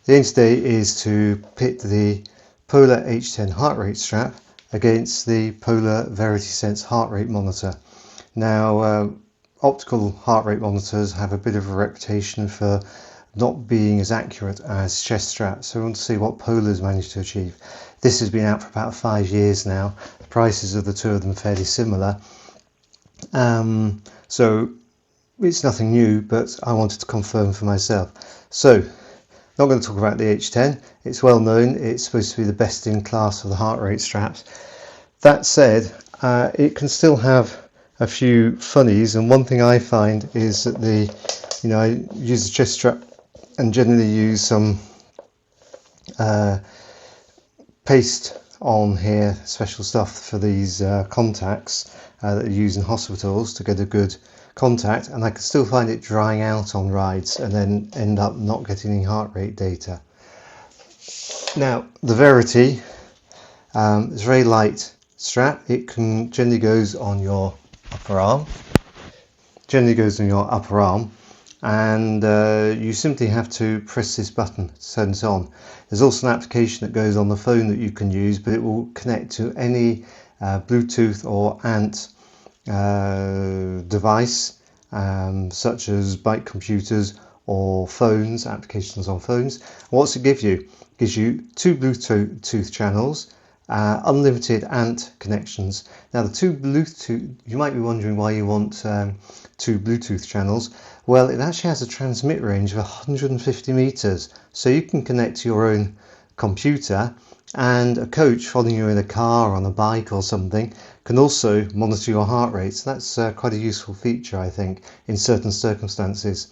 The aim today is to pit the Polar H10 heart rate strap against the Polar Verity Sense heart rate monitor. Now, optical heart rate monitors have a bit of a reputation for not being as accurate as chest straps, so we want to see what Polar's managed to achieve. This has been out for about 5 years now. The prices of the two of them are fairly similar, so it's nothing new, but I wanted to confirm for myself. So, not going to talk about the H10. It's well known. It's supposed to be the best in class of the heart rate straps. That said, it can still have a few funnies, and one thing I find is that I use a chest strap and generally use some paste on here, special stuff for these contacts that are used in hospitals to get a good contact, and I can still find it drying out on rides and then end up not getting any heart rate data. Now, the Verity is a very light strap. It generally goes on your upper arm. And you simply have to press this button to turn it on. There's also an application that goes on the phone that you can use, but it will connect to any Bluetooth or ANT device, such as bike computers or phones, applications on phones. What's it give you? It gives you two Bluetooth channels, unlimited ANT connections. Now, the two Bluetooth, you might be wondering why you want two Bluetooth channels. Well, it actually has a transmit range of 150 meters, so you can connect to your own computer, and a coach following you in a car or on a bike or something can also monitor your heart rate. So that's quite a useful feature, I think, in certain circumstances.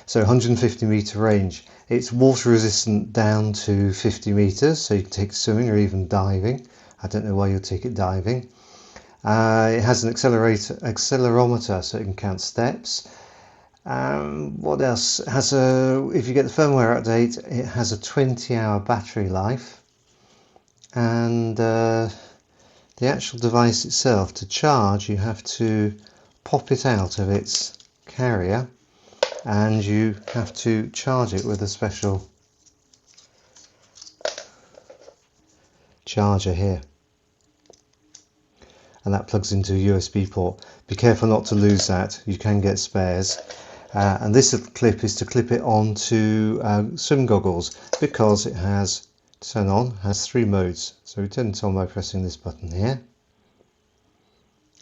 So 150 meter range. It's water resistant down to 50 meters, so you can take it swimming or even diving. I don't know why you'll take it diving. It has an accelerometer, so it can count steps. What else? It has if you get the firmware update, it has a 20-hour battery life. And the actual device itself, to charge, you have to pop it out of its carrier, and you have to charge it with a special charger here, and that plugs into a USB port. Be careful not to lose that, you can get spares. And this little clip is to clip it onto swim goggles, because it has has 3 modes. So we turn it on by pressing this button here,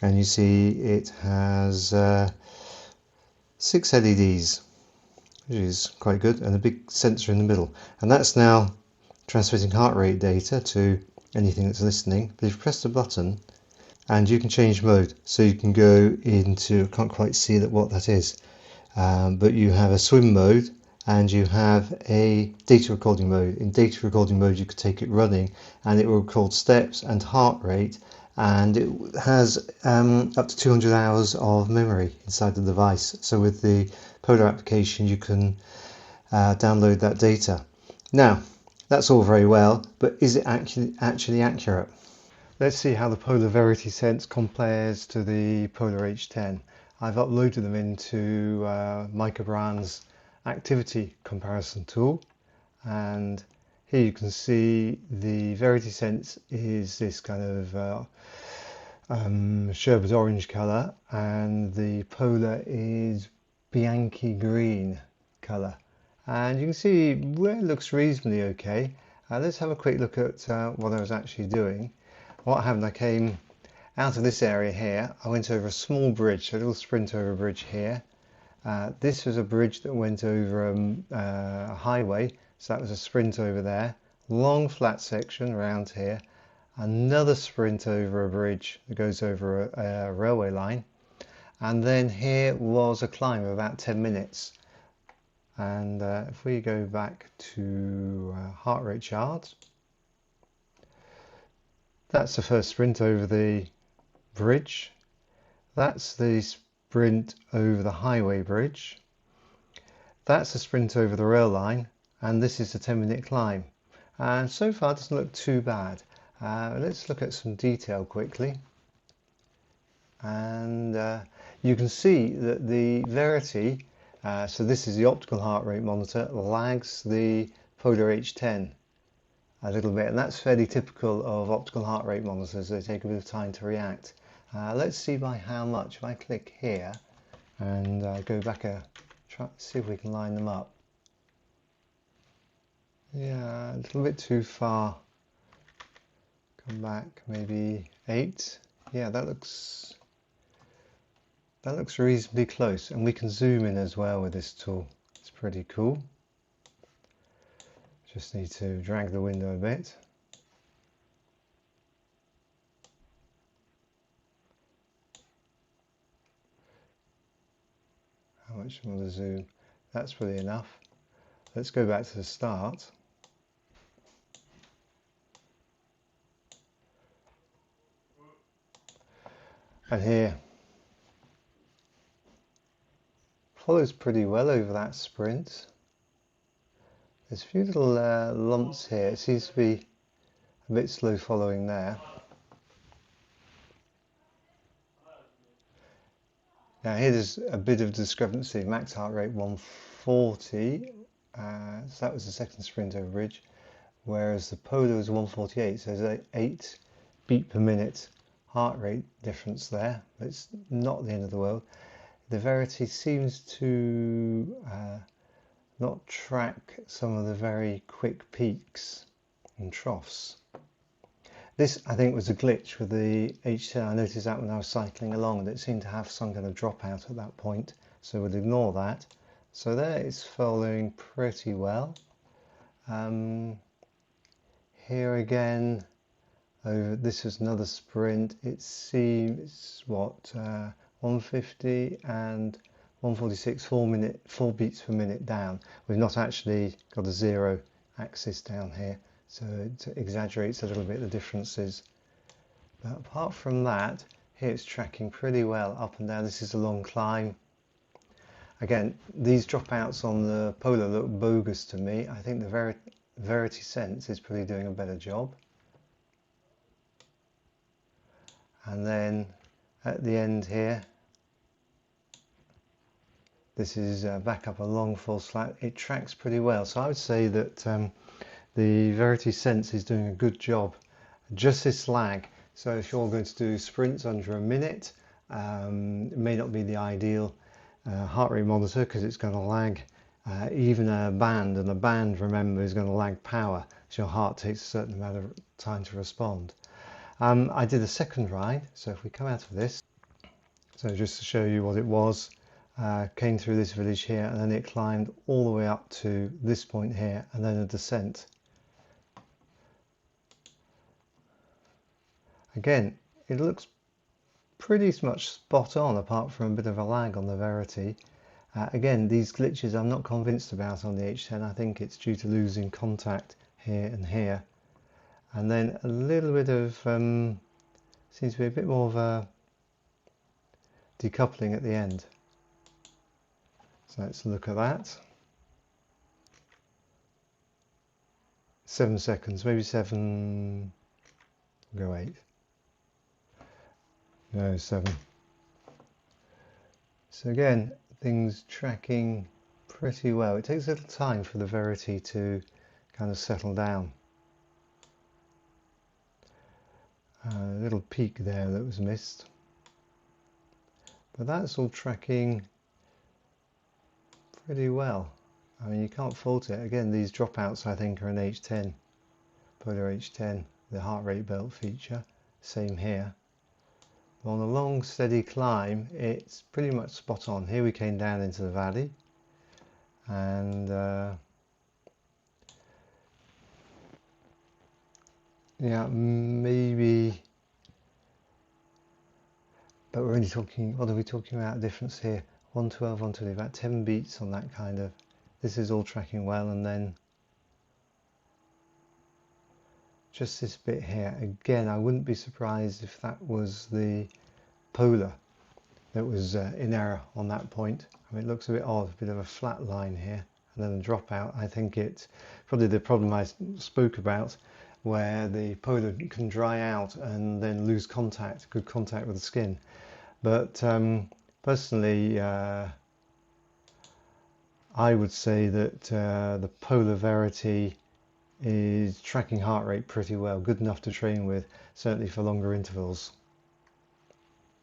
and you see it has 6 LEDs, which is quite good, and a big sensor in the middle, and that's now transmitting heart rate data to anything that's listening. But if you press the button, and you can change mode, so you can go into, I can't quite see what that is, but you have a swim mode and you have a data recording mode. In data recording mode, you could take it running and it will record steps and heart rate, and it has up to 200 hours of memory inside the device. So with the Polar application, you can download that data. Now, that's all very well, but is it actually accurate? Let's see how the Polar Verity Sense compares to the Polar H10. I've uploaded them into Micah Brand's activity comparison tool, and here you can see the Verity Sense is this kind of sherbet orange colour, and the Polar is Bianchi green colour, and you can see where it looks reasonably okay. Let's have a quick look at what I was actually doing. What happened, I came out of this area here, I went over a small bridge, a little sprint over a bridge here. This was a bridge that went over a highway, so that was a sprint over there. Long flat section around here. Another sprint over a bridge that goes over a railway line. And then here was a climb of about 10 minutes. And if we go back to heart rate charts, that's the first sprint over the bridge. That's the sprint over the highway bridge. That's the sprint over the rail line, and this is the 10-minute climb. And so far it doesn't look too bad. Let's look at some detail quickly. And you can see that the Verity, so this is the optical heart rate monitor, lags the Polar H10 a little bit, and that's fairly typical of optical heart rate monitors. They take a bit of time to react. Let's see by how much. If I click here and go back try see if we can line them up. Yeah, a little bit too far. Come back, maybe 8. Yeah, that looks reasonably close, and we can zoom in as well with this tool. It's pretty cool. Just need to drag the window a bit. How much more to zoom? That's probably enough. Let's go back to the start. And here, follows pretty well over that sprint. There's a few little lumps here. It seems to be a bit slow following there. Now here there's a bit of discrepancy. Max heart rate 140, so that was the second sprint over bridge, whereas the Polar was 148, so there's an 8 beat per minute heart rate difference there. But it's not the end of the world. The Verity seems to not track some of the very quick peaks and troughs. This, I think, was a glitch with the H10. I noticed that when I was cycling along, that it seemed to have some kind of dropout at that point, so we'll ignore that. So there, it's following pretty well. Here again, this is another sprint. It seems, what, 150 and 146, 4 beats per minute down. We've not actually got a 0 axis down here, so it exaggerates a little bit the differences. But apart from that, here it's tracking pretty well up and down. This is a long climb. Again, these dropouts on the Polar look bogus to me. I think the Verity Sense is probably doing a better job. And then at the end here, this is back up a long false flat. It tracks pretty well. So I would say that the Verity Sense is doing a good job. Just this lag. So if you're going to do sprints under a minute, it may not be the ideal heart rate monitor because it's going to lag even a band, and a band, remember, is going to lag power, so your heart takes a certain amount of time to respond. I did a second ride, so if we come out of this, so just to show you what it was, came through this village here, and then it climbed all the way up to this point here, and then a descent. Again, it looks pretty much spot on, apart from a bit of a lag on the Verity. Again, these glitches I'm not convinced about on the H10. I think it's due to losing contact here and here. And then a little bit of, seems to be a bit more of a decoupling at the end. So let's look at that. 7 seconds, maybe 7, go 8. No, 7. So again, things tracking pretty well. It takes a little time for the Verity to kind of settle down. A little peak there that was missed. But that's all tracking pretty well. I mean, you can't fault it. Again, these dropouts I think are an H10, Polar H10, the heart rate belt feature. Same here. On a long steady climb, it's pretty much spot on. Here we came down into the valley, and yeah, maybe, but we're only talking, what are we talking about difference here? 112, 120, about 10 beats on that kind of. This is all tracking well, and then just this bit here. Again, I wouldn't be surprised if that was the Polar that was in error on that point. I mean, it looks a bit odd, a bit of a flat line here, and then a dropout. I think it's probably the problem I spoke about, where the Polar can dry out and then lose contact, good contact with the skin. But personally, I would say that the Polar Verity is tracking heart rate pretty well, good enough to train with, certainly for longer intervals.